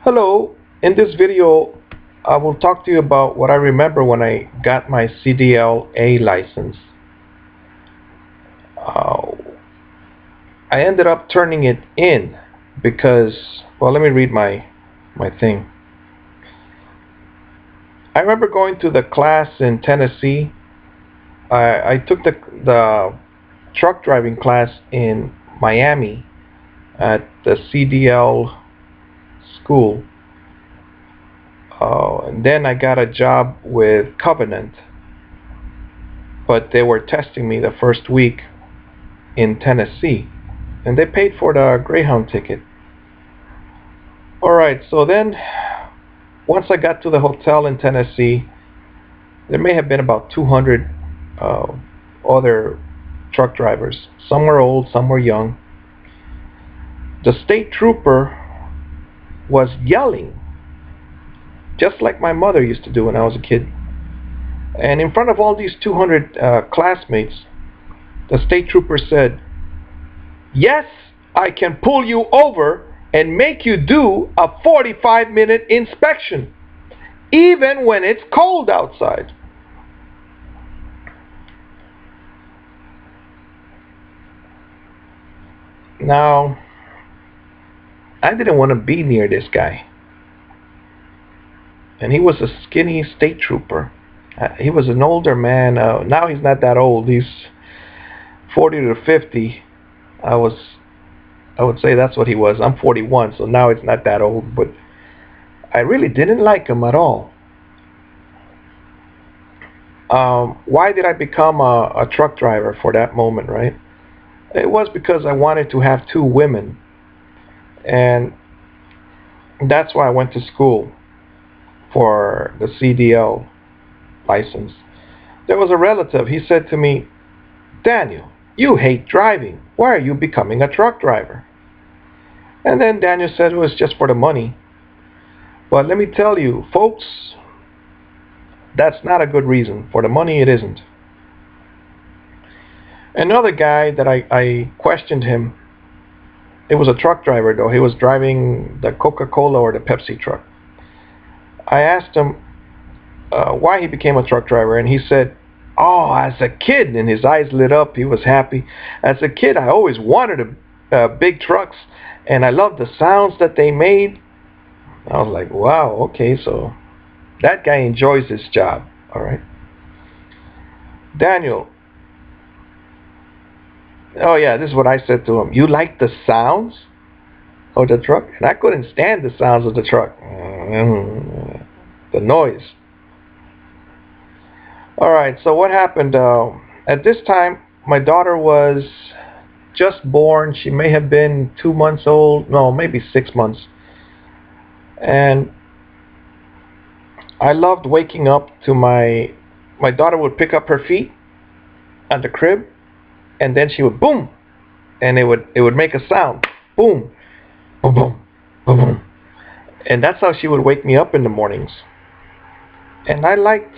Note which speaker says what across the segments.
Speaker 1: Hello, in this video I will talk to you about what I remember when I got my CDL A license. Uh, I ended up turning it in because, well, let me read my thing. I remember going to the class in Tennessee. I took the truck driving class in Miami at the CDL school. And then I got a job with Covenant, but they were testing me the first week in Tennessee, and they paid for the Greyhound ticket. Alright, so then once I got to the hotel in Tennessee, there may have been about 200 uh, other truck drivers. Some were old, some were young. The state trooper was yelling, just like my mother used to do when I was a kid. And in front of all these 200 classmates, the state trooper said, "Yes, I can pull you over and make you do a 45-minute inspection, even when it's cold outside." Now, I didn't want to be near this guy. And he was a skinny state trooper. He was an older man. Now he's not that old. He's 40 to 50. I would say that's what he was. I'm 41, so now it's not that old. But I really didn't like him at all. Why did I become a truck driver for that moment, right? It was because I wanted to have two women. And that's why I went to school for the CDL license. There was a relative. He said to me, "Daniel, you hate driving. Why are you becoming a truck driver?" And then Daniel said it was just for the money. But let me tell you, folks, that's not a good reason. For the money, it isn't. Another guy that I questioned him, it was a truck driver though. He was driving the Coca-Cola or the Pepsi truck. I asked him why he became a truck driver, and he said, "Oh, as a kid," and his eyes lit up. He was happy. "As a kid, I always wanted big trucks, and I loved the sounds that they made." I was like, wow, okay, so that guy enjoys his job. All right. "Daniel, oh yeah, this is what I said to him. You like the sounds of the truck?" And I couldn't stand the sounds of the truck. The noise. All right, so what happened? At this time, my daughter was just born. She may have been 2 months old. No, maybe 6 months. And I loved waking up to my daughter would pick up her feet on the crib, and then she would boom, and it would make a sound, boom, boom, boom, boom, boom, and that's how she would wake me up in the mornings. And I liked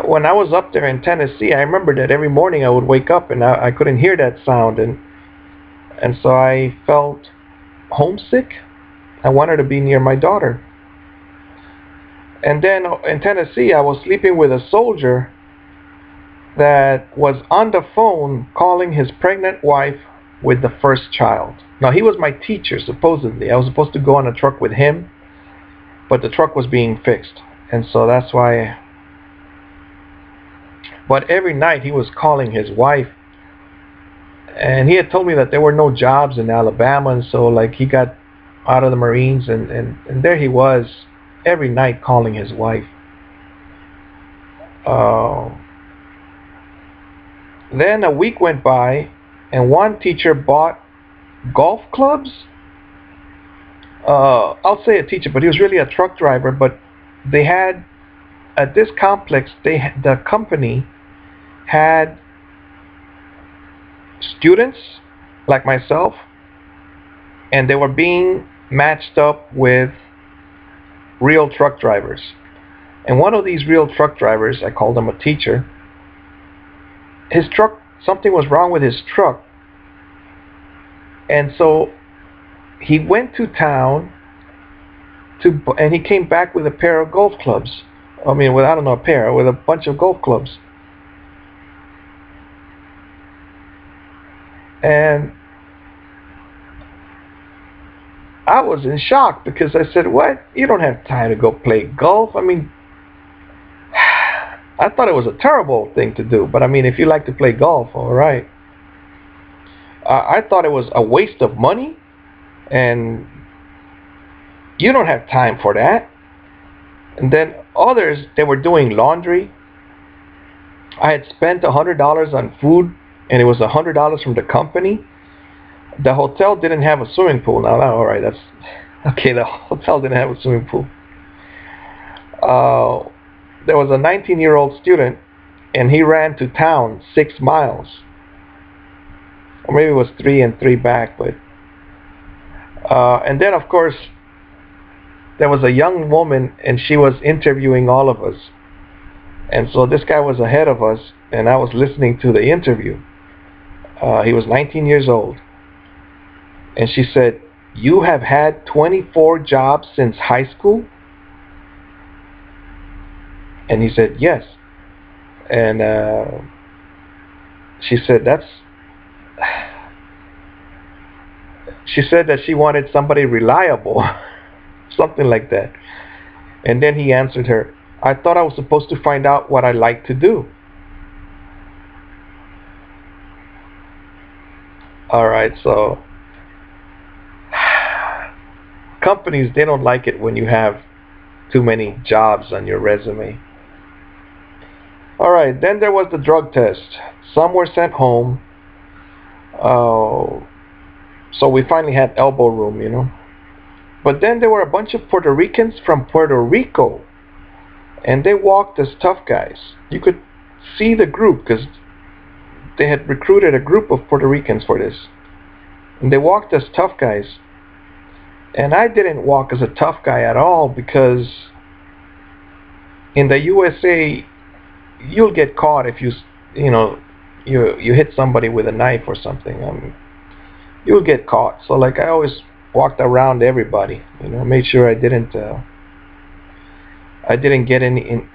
Speaker 1: when I was up there in Tennessee. I remember that every morning I would wake up and I couldn't hear that sound, and so I felt homesick. I wanted to be near my daughter. And then in Tennessee, I was sleeping with a soldier that was on the phone calling his pregnant wife with the first child. Now, he was my teacher, supposedly. I was supposed to go on a truck with him, but the truck was being fixed. And so that's why. But every night he was calling his wife. And he had told me that there were no jobs in Alabama. And so, like, he got out of the Marines. And there he was every night calling his wife. Then a week went by, and one teacher bought golf clubs. I'll say a teacher, but he was really a truck driver. But they had, at this complex, the company had students like myself, and they were being matched up with real truck drivers. And one of these real truck drivers, I called him a teacher, his truck, something was wrong with his truck. And so he went to town and he came back with a pair of golf clubs. I mean, with I don't know a pair, with a bunch of golf clubs. And I was in shock because I said, "What? You don't have time to go play golf?" I mean, I thought it was a terrible thing to do, but I mean, if you like to play golf, all right. I thought it was a waste of money, and you don't have time for that. And then others, they were doing laundry. I had spent $100 on food, and it was $100 from the company. The hotel didn't have a swimming pool. Now, all right, that's okay. The hotel didn't have a swimming pool. There was a 19-year-old student, and he ran to town 6 miles, or maybe it was 3 and 3 back. But and then, of course, there was a young woman, and she was interviewing all of us. And so this guy was ahead of us, and I was listening to the interview. He was 19 years old. And she said, "You have had 24 jobs since high school?" And he said, "Yes." And she said, she said that she wanted somebody reliable, something like that. And then he answered her, "I thought I was supposed to find out what I like to do." All right, so companies, they don't like it when you have too many jobs on your resume. All right, then there was the drug test. Some were sent home. So we finally had elbow room, you know. But then there were a bunch of Puerto Ricans from Puerto Rico, and they walked as tough guys. You could see the group because they had recruited a group of Puerto Ricans for this. And they walked as tough guys. And I didn't walk as a tough guy at all because in the USA, you'll get caught if you hit somebody with a knife or something. You'll get caught. So like I always walked around everybody, made sure I didn't get in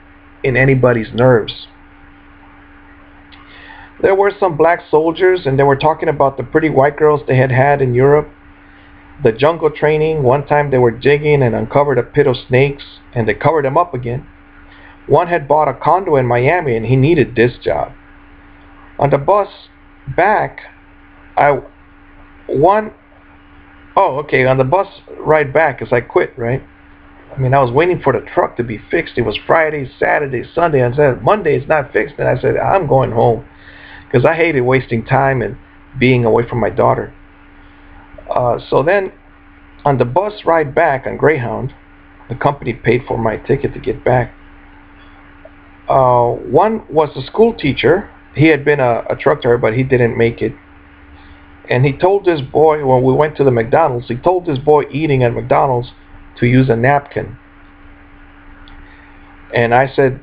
Speaker 1: anybody's nerves. There were some black soldiers, and they were talking about the pretty white girls they had had in Europe. The jungle training. One time they were digging and uncovered a pit of snakes, and they covered them up again. One had bought a condo in Miami, and he needed this job. On the bus back, on the bus ride back, as I quit, right? I mean, I was waiting for the truck to be fixed. It was Friday, Saturday, Sunday. I said, Monday it's not fixed. And I said, I'm going home because I hated wasting time and being away from my daughter. So then on the bus ride back on Greyhound, the company paid for my ticket to get back. One was a school teacher. He had been a truck driver, but he didn't make it. And he told this boy, when we went to the McDonald's, he told this boy eating at McDonald's to use a napkin. And I said,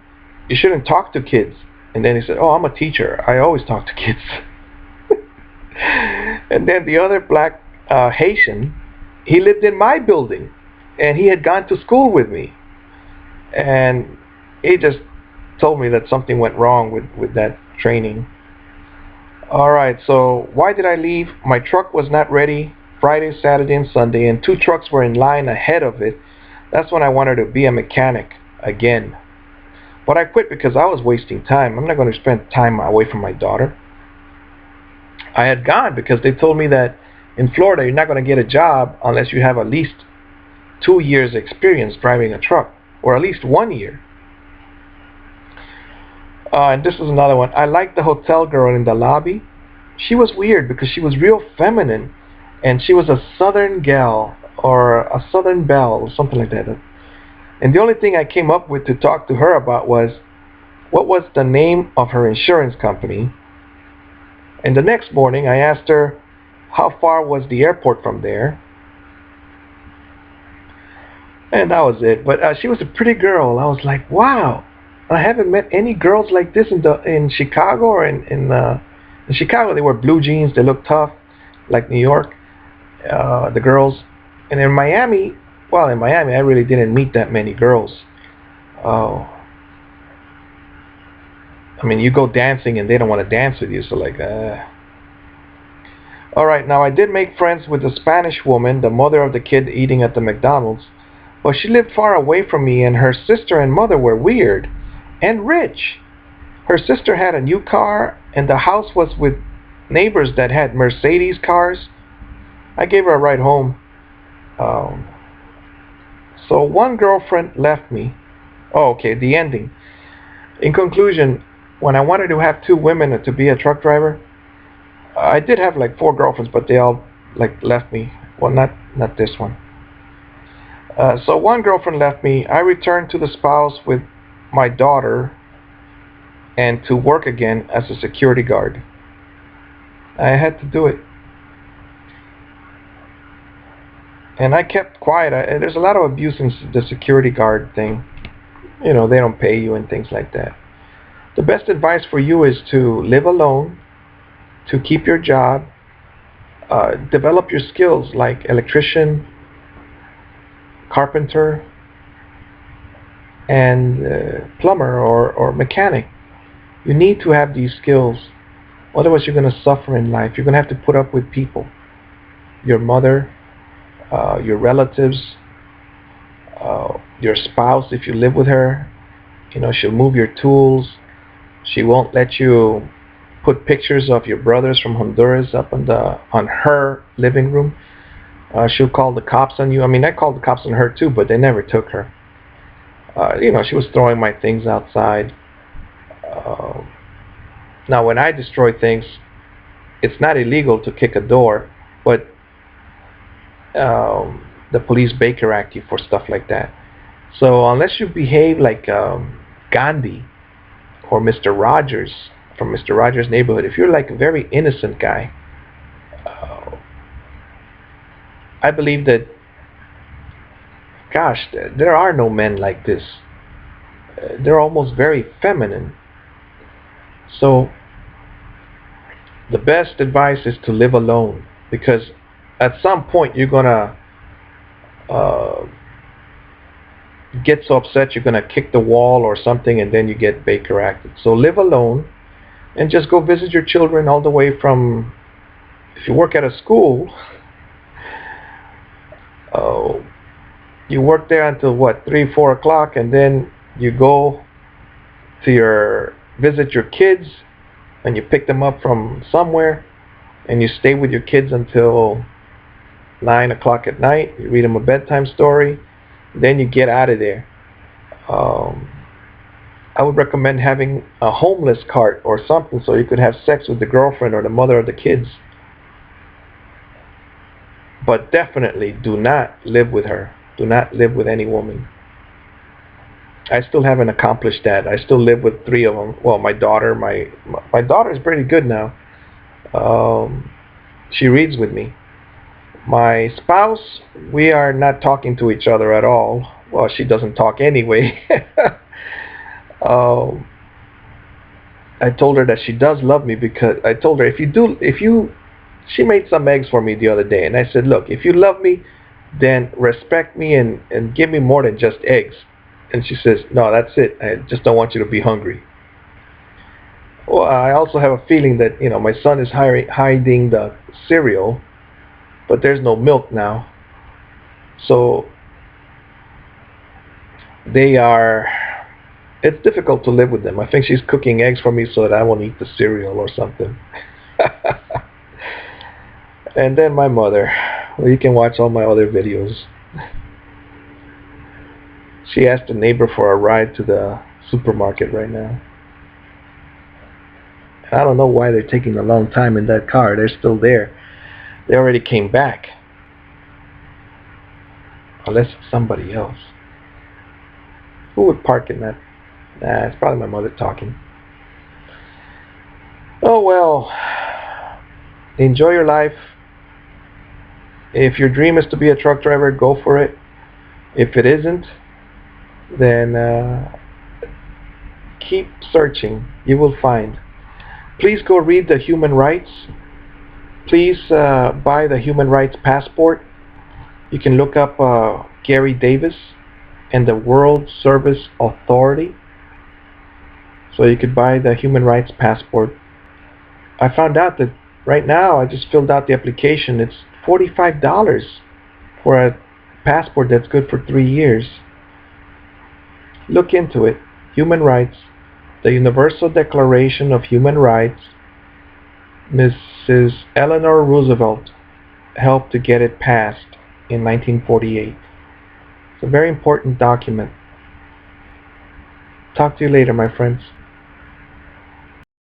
Speaker 1: "You shouldn't talk to kids." And then he said, "Oh, I'm a teacher. I always talk to kids." And then the other black Haitian, he lived in my building, and he had gone to school with me. And he just told me that something went wrong with that training. All right, so why did I leave? My truck was not ready Friday, Saturday, and Sunday, and 2 trucks were in line ahead of it. That's when I wanted to be a mechanic again. But I quit because I was wasting time. I'm not going to spend time away from my daughter. I had gone because they told me that in Florida you're not going to get a job unless you have at least 2 years experience driving a truck, or at least 1 year. And this is another one. I liked the hotel girl in the lobby. She was weird because she was real feminine, and she was a southern gal or a southern belle or something like that. And the only thing I came up with to talk to her about was what was the name of her insurance company. And the next morning I asked her how far was the airport from there. And that was it. But she was a pretty girl. I was like, wow. I haven't met any girls like this in Chicago or in Chicago. They wore blue jeans. They looked tough, like New York, the girls. And in Miami, Well, in Miami, I really didn't meet that many girls. Uh, I mean, you go dancing and they don't want to dance with you, so like, all right, now I did make friends with a Spanish woman, the mother of the kid eating at the McDonald's, but she lived far away from me, and her sister and mother were weird and rich. Her sister had a new car, and the house was with neighbors that had Mercedes cars. I gave her a ride home. Um, so one girlfriend left me. Oh, okay, the ending. In conclusion, when I wanted to have two women to be a truck driver, I did have like four girlfriends, but they all like left me. Well, not this one. So one girlfriend left me. I returned to the spouse with my daughter and to work again as a security guard. I had to do it. And I kept quiet. There's a lot of abuse in the security guard thing. You know, they don't pay you and things like that. The best advice for you is to live alone, to keep your job, develop your skills like electrician, carpenter, and plumber or mechanic. You need to have these skills. Otherwise, you're going to suffer in life. You're going to have to put up with people. Your mother, your relatives, your spouse, if you live with her. You know, she'll move your tools. She won't let you put pictures of your brothers from Honduras up on her living room. She'll call the cops on you. I mean, I called the cops on her too, but they never took her. You know, she was throwing my things outside. Now, when I destroy things, it's not illegal to kick a door, but the police Baker Act you for stuff like that. So unless you behave like Gandhi or Mr. Rogers from Mr. Rogers' Neighborhood, if you're like a very innocent guy, I believe that, gosh, there are no men like this. They're almost very feminine. So the best advice is to live alone, because at some point you're gonna get so upset you're gonna kick the wall or something, and then you get Baker acted. So live alone and just go visit your children all the way from, if you work at a school, you work there until what, 3-4 o'clock, and then you go to visit your kids, and you pick them up from somewhere, and you stay with your kids until 9 o'clock at night. You read them a bedtime story, then you get out of there. I would recommend having a homeless cart or something so you could have sex with the girlfriend or the mother of the kids. But definitely do not live with her. Do not live with any woman. I still haven't accomplished that. I still live with 3 of them. Well, my daughter, my daughter is pretty good now. She reads with me. My spouse, we are not talking to each other at all. Well, she doesn't talk anyway. I told her that she does love me, because I told her she made some eggs for me the other day, and I said, look, if you love me, then respect me and give me more than just eggs. And she says, no, that's it. I just don't want you to be hungry. Well, I also have a feeling that, you know, my son is hiding the cereal, but there's no milk now. So it's difficult to live with them. I think she's cooking eggs for me so that I won't eat the cereal or something. And then my mother. Well, you can watch all my other videos. She asked a neighbor for a ride to the supermarket right now. I don't know why they're taking a long time in that car. They're still there. They already came back. Unless it's somebody else. Who would park in that? Nah, it's probably my mother talking. Oh well. Enjoy your life. If your dream is to be a truck driver, go for it. If it isn't, then keep searching. You will find. Please go read the human rights. Please buy the human rights passport. You can look up Gary Davis and the World Service Authority. So you could buy the human rights passport. I found out that right now, I just filled out the application, it's $45 for a passport that's good for 3 years. Look into it. Human rights, the Universal Declaration of Human Rights. Mrs. Eleanor Roosevelt helped to get it passed in 1948. It's a very important document. Talk to you later, my friends.